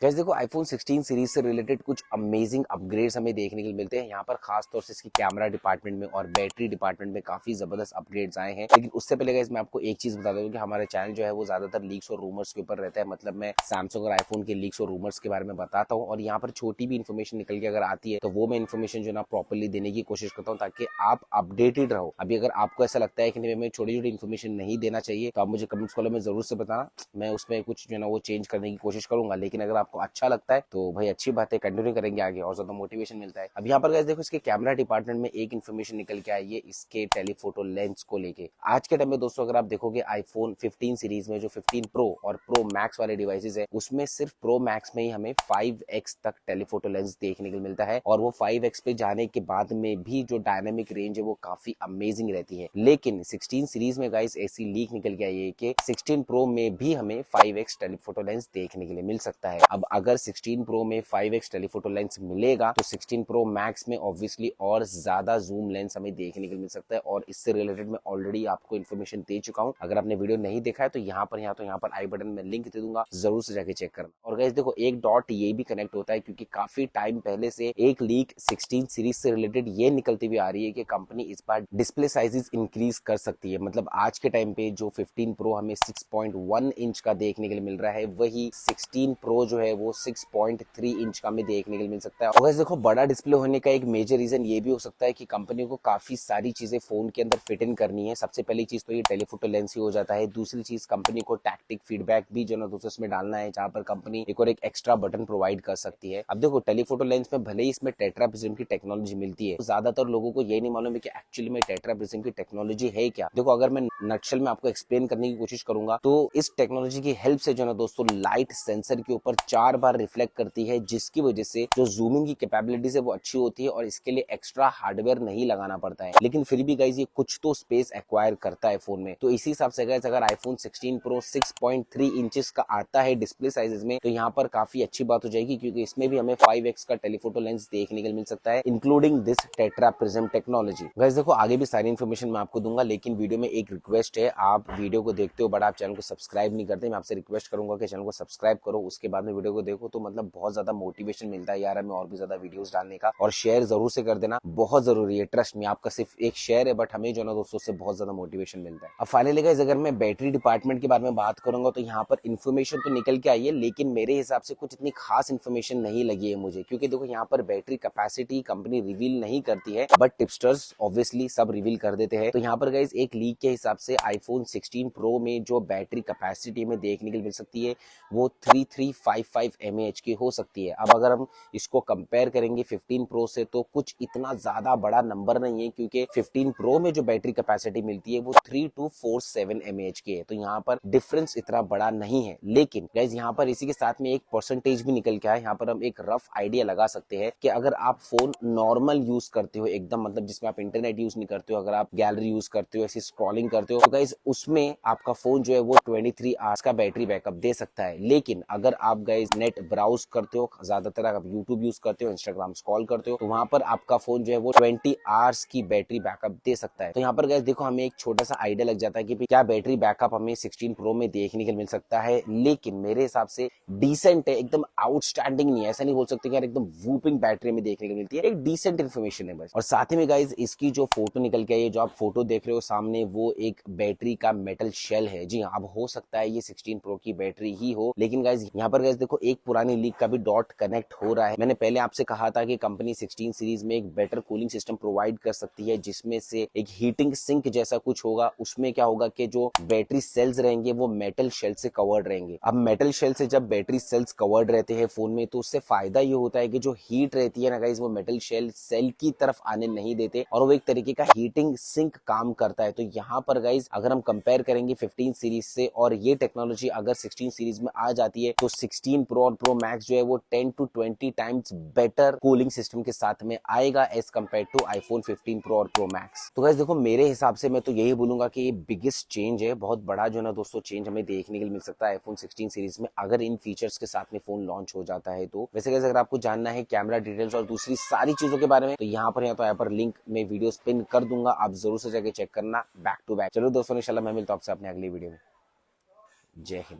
Guys देखो iPhone 16 series से related कुछ अमेजिंग अपग्रेड्स हमें देखने के लिए मिलते हैं। यहाँ पर खास तौर से इसकी कैमरा डिपार्टमेंट में और बैटरी डिपार्टमेंट में काफी जबरदस्त अपग्रेड्स आए हैं। लेकिन उससे पहले गाइस मैं आपको एक चीज बता दूं कि हमारा चैनल जो है वो ज्यादातर लीक्स और रूमर्स के ऊपर रहता है। मतलब मैं सैमसंग और आईफोन के लीक्स और रूमर्स के बारे में बताता हूँ और यहाँ पर छोटी भी इन्फॉर्मेशन निकल के अगर आती है तो वो मैं इन्फॉर्मेशन जो ना प्रॉपरली देने की कोशिश करता हूँ ताकि आप अपडेटेड रहो। अभी अगर आपको ऐसा लगता है कि नहीं मैं छोटी छोटी इन्फॉर्मेशन नहीं देना चाहिए तो आप मुझे कमेंट्स कॉलम में जरूर से बताना, मैं उसमें कुछ जो ना वो चेंज करने की कोशिश करूंगा। लेकिन अगर आपको अच्छा लगता है तो भाई अच्छी बात है, कंटिन्यू करेंगे आगे और ज्यादा मोटिवेशन मिलता है। अब यहाँ पर गाइस देखो इसके कैमरा डिपार्टमेंट में एक इन्फॉर्मेशन निकल के आई है इसके टेलीफोटो लेंस को लेके। आज के टाइम में दोस्तों अगर आप देखोगे आईफोन 15 सीरीज में जो 15 प्रो और प्रो मैक्स वाले डिवाइसेस है उसमें सिर्फ प्रो मैक्स में ही हमें 5x तक टेलीफोटो लेंस देखने को मिलता है और वो 5x पे जाने के बाद में भी जो डायनामिक रेंज है वो काफी अमेजिंग रहती है। लेकिन 16 सीरीज में गाइस ऐसी लीक निकल के आई है कि 16 प्रो में भी हमें 5x टेलीफोटो लेंस देखने के लिए मिल सकता है। अब अगर 16 प्रो में 5x टेलीफोटो लेंस मिलेगा तो 16 प्रो मैक्स में ऑब्वियसली और ज्यादा जूम लेंस हमें देखने के लिए मिल सकता है और इससे रिलेटेड मैं ऑलरेडी आपको इन्फॉर्मेशन दे चुका हूं। अगर आपने वीडियो नहीं देखा है तो यहाँ पर आई बटन में लिंक दे दूंगा, जरूर से जाके चेक करना। और गाइस देखो एक डॉट ये भी कनेक्ट होता है क्योंकि काफी टाइम पहले से एक लीक 16 सीरीज से रिलेटेड ये निकलती हुई आ रही है कि कंपनी इस बार डिस्प्ले साइजेस इंक्रीज कर सकती है। मतलब आज के टाइम पे जो 15 प्रो हमें 6.1 इंच का देखने के लिए मिल रहा है वही 16 प्रो जो है वो 6.3 इंच का हमें देखने के लिए मिल सकता है। और देखो बड़ा डिस्प्ले होने का एक मेजर रीजन ये भी हो सकता है कि कंपनी को काफी सारी चीजें फोन के अंदर फिट इन करनी है। सबसे पहली चीज तो ये टेलीफोटो लेंस ही हो जाता है। दूसरी चीज कंपनी को टैक्टिक फीडबैक भी जो ना दूसरे इसमें डालना है जहां पर कंपनी एक और एक एक्स्ट्रा बटन प्रोवाइड कर सकती है। अब देखो टेलीफोटो लेंस में भले ही इसमें टेट्रा प्रिज्म की टेक्नोलॉजी मिलती है, ज्यादातर लोगों को ये नहीं मालूम है कि एक्चुअली में टेट्रा प्रिज्म की टेक्नोलॉजी है क्या। देखो अगर मैं नटशल में आपको एक्सप्लेन करने की कोशिश करूंगा तो इस टेक्नोलॉजी की हेल्प से जो ना दोस्तों लाइट सेंसर के ऊपर 4 बार रिफ्लेक्ट करती है जिसकी वजह से जो जूमिंग की कैपेबिलिटीज है वो अच्छी होती है और इसके लिए एक्स्ट्रा हार्डवेयर नहीं लगाना पड़ता है। लेकिन फिर भी गाइस ये कुछ तो स्पेस एक्वायर करता है फोन में। तो इसी हिसाब से गाइस अगर आईफोन 16 प्रो 6.3 इंचेस का आता है डिस्प्ले साइजेस में तो यहाँ पर काफी अच्छी बात हो जाएगी क्योंकि इसमें भी हमें 5x का टेलीफोटो लेंस देखने के लिए मिल सकता है including this tetra prism technology. Guys देखो आगे भी सारी इन्फॉर्मेशन मैं आपको दूंगा लेकिन वीडियो में एक रिक्वेस्ट है, आप वीडियो को देखते हो बट आप चैनल को सब्सक्राइब नहीं करते। मैं आपसे रिक्वेस्ट करूंगा कि चैनल को सब्सक्राइब करो, उसके बाद में वीडियो को देखो तो मतलब बहुत ज्यादा मोटिवेशन मिलता है यार हमें और भी ज्यादा वीडियोस डालने का। और शेयर जरूर से कर देना, बहुत जरूरी है, ट्रस्ट में आपका सिर्फ एक शेयर है बट हमें जो ना दोस्तों से बहुत ज्यादा मोटिवेशन मिलता है। अब फाइनली गाइस अगर मैं बैटरी डिपार्टमेंट के बारे में बात करूंगा तो यहाँ पर इन्फॉर्मेशन तो निकल के आई है लेकिन मेरे हिसाब से कुछ इतनी खास इन्फॉर्मेशन नहीं लगी है मुझे, क्योंकि देखो यहाँ पर बैटरी कैपेसिटी कंपनी रिवील नहीं करती है बट टिपस्टर्स ऑब्वियसली सब रिवील कर देते हैं। तो यहाँ पर गाइस एक लीक के हिसाब से आईफोन 16 प्रो में जो बैटरी कैपेसिटी में देखने के लिए मिल सकती है वो 3355 mAh की हो सकती है। अब अगर हम इसको कंपेयर करेंगे 15 प्रो से तो कुछ इतना ज्यादा बड़ा नंबर नहीं है क्योंकि 15 प्रो में जो बैटरी कैपेसिटी मिलती है वो 3247 mAh की है। तो यहाँ पर डिफरेंस इतना बड़ा नहीं है। लेकिन गाइस यहाँ पर इसी के साथ में एक परसेंटेज भी निकल के आया। यहाँ पर हम एक रफ आइडिया लगा सकते हैं कि अगर आप फोन नॉर्मल यूज करते हो एकदम मतलब जिसमें आप इंटरनेट यूज नहीं करते हो, अगर आप गैलरी यूज करते हो, ऐसी स्क्रॉलिंग करते हो तो गाइस उसमें आपका फोन जो है वो 23 आवर्स का बैटरी बैकअप दे सकता है। लेकिन अगर आप गाइस नेट ब्राउज करते हो, ज्यादातर आप यूट्यूब यूज करते हो, इंस्टाग्राम स्क्रॉल करते हो तो वहां पर आपका फोन जो है वो 20 आवर्स की बैटरी बैकअप दे सकता है। तो यहाँ पर गाइस देखो हमें एक छोटा सा आइडिया लग जाता है कि क्या बैटरी बैकअप हमें 16 प्रो में देखने के लिए मिल सकता है। लेकिन मेरे हिसाब से डिसेंट है, एकदम आउटस्टैंडिंग नहीं है, ऐसा नहीं बोल सकते कि यार एकदम वूपिंग बैटरी में देखने को मिलती है, एक डिसेंट इन्फॉर्मेशन है बस। और साथ ही में गाइस इसकी जो फोटो निकल के आई है, जो आप फोटो देख रहे हो सामने, वो एक बैटरी का मेटल शेल है। जी हाँ, अब हो सकता है ये 16 प्रो की बैटरी ही हो, लेकिन गाइस यहाँ पर गाइस देखो एक पुरानी लीक का भी डॉट कनेक्ट हो रहा है। मैंने पहले आपसे कहा था कि कंपनी 16 सीरीज में एक बेटर कूलिंग सिस्टम प्रोवाइड कर सकती है जिसमें से एक हीटिंग सिंक जैसा कुछ होगा। उसमें क्या होगा कि जो बैटरी सेल्स रहेंगे वो मेटल शेल से कवर्ड रहेंगे। अब मेटल शेल से जब बैटरी सेल्स कवर्ड रहते हैं फोन में तो उससे फायदा ये होता है कि जो हीट रहती है ना गाइस वो मेटल शेल सेल की तरफ आने नहीं देते और वो एक तरीके का हीटिंग सिंक काम करता है। तो यहाँ पर गाइस अगर हम कंपेयर करेंगे 15 सीरीज से और ये टेक्नोलॉजी अगर 16 सीरीज में आ जाती है तो 16 प्रो और प्रो मैक्स जो है वो 10 to 20 times better cooling system के साथ में आएगा as compared to iPhone 15 pro और प्रो मैक्स। तो गाइस देखो मेरे हिसाब से मैं तो यही बोलूंगा कि ये बिगेस्ट चेंज है, बहुत बड़ा जो ना दोस्तों चेंज हमें देखने के लिए मिल सकता है आईफोन 16 सीरीज में अगर इन फीचर्स के साथ में फोन लॉन्च हो जाता है तो। वैसे गाइस अगर आपको जानना है कैमरा डिटेल्स और दूसरी सारी चीजों के बारे में तो यहाँ पर यहाँ पर लिंक में वीडियो पिन कर दूंगा, आप जरूर से जाके चेक करना बैक टू बैक। चलो दोस्तों इंशाल्लाह मैं मिलता हूं आपसे अपने अगली वीडियो में। जय हिंद।